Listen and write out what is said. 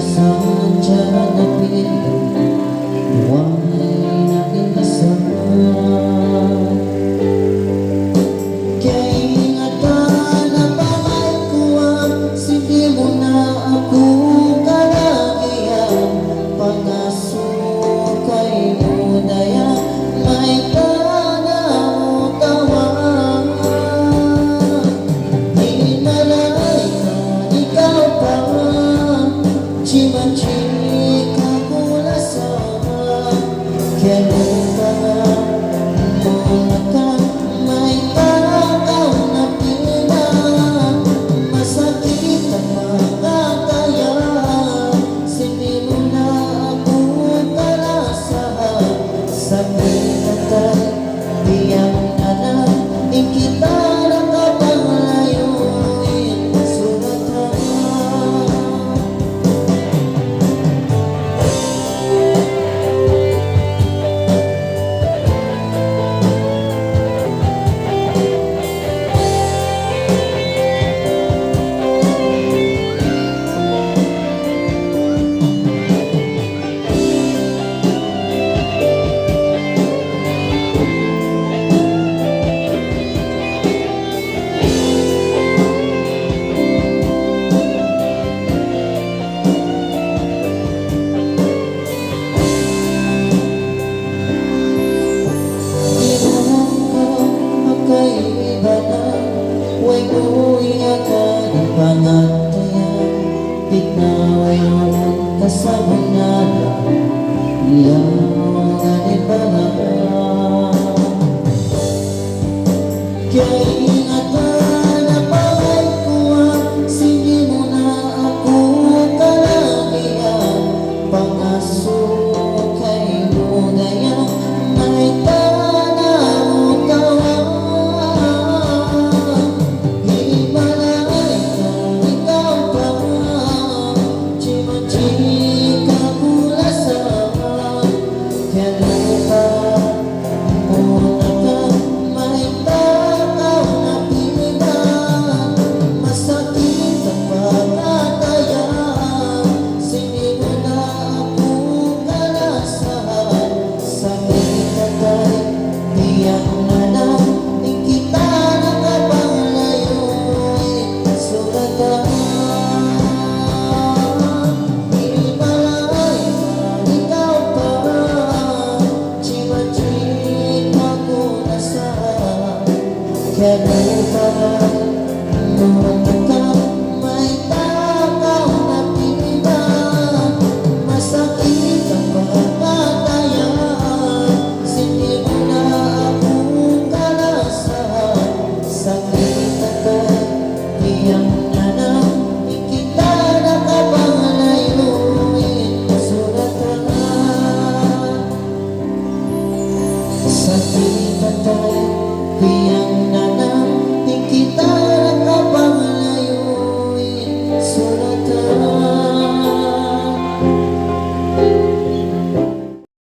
sadya na pinaway na kinasama. Kaya ingatan na pangay ko ang hindi mo na ako kalagian. Pangasukay mo daya may tanaw tawa. Chika mula sama kaya mula ka may takaw na pina. Masakit ang mga kaya hindi mo na ako kalasahan. Sakit at tayo biyang alam ikita na kapang layuin sulatan. Way uya ka di pangatayan pitnaway ang kasabangan iyaw nga di pangalan. Kaya ingatan na pangay ko ang hindi mo na ako kalagian. Pangasukay mo daya may tanaw tawa. Chika mula sama kaya muna ka may takaw na pina. Masakit ang pagkataya hindi mo na ako kalasahan. Sakit at tayo diyan na lang ikita na kapang layuin sulatan. Kaya muna ka may takaw na pina. Masakit ang pagkataya hindi mo na ako kalasahan. Sakit at tayo biyang alam ikita na kapang layuin sulatan. Sakit at tayo biyang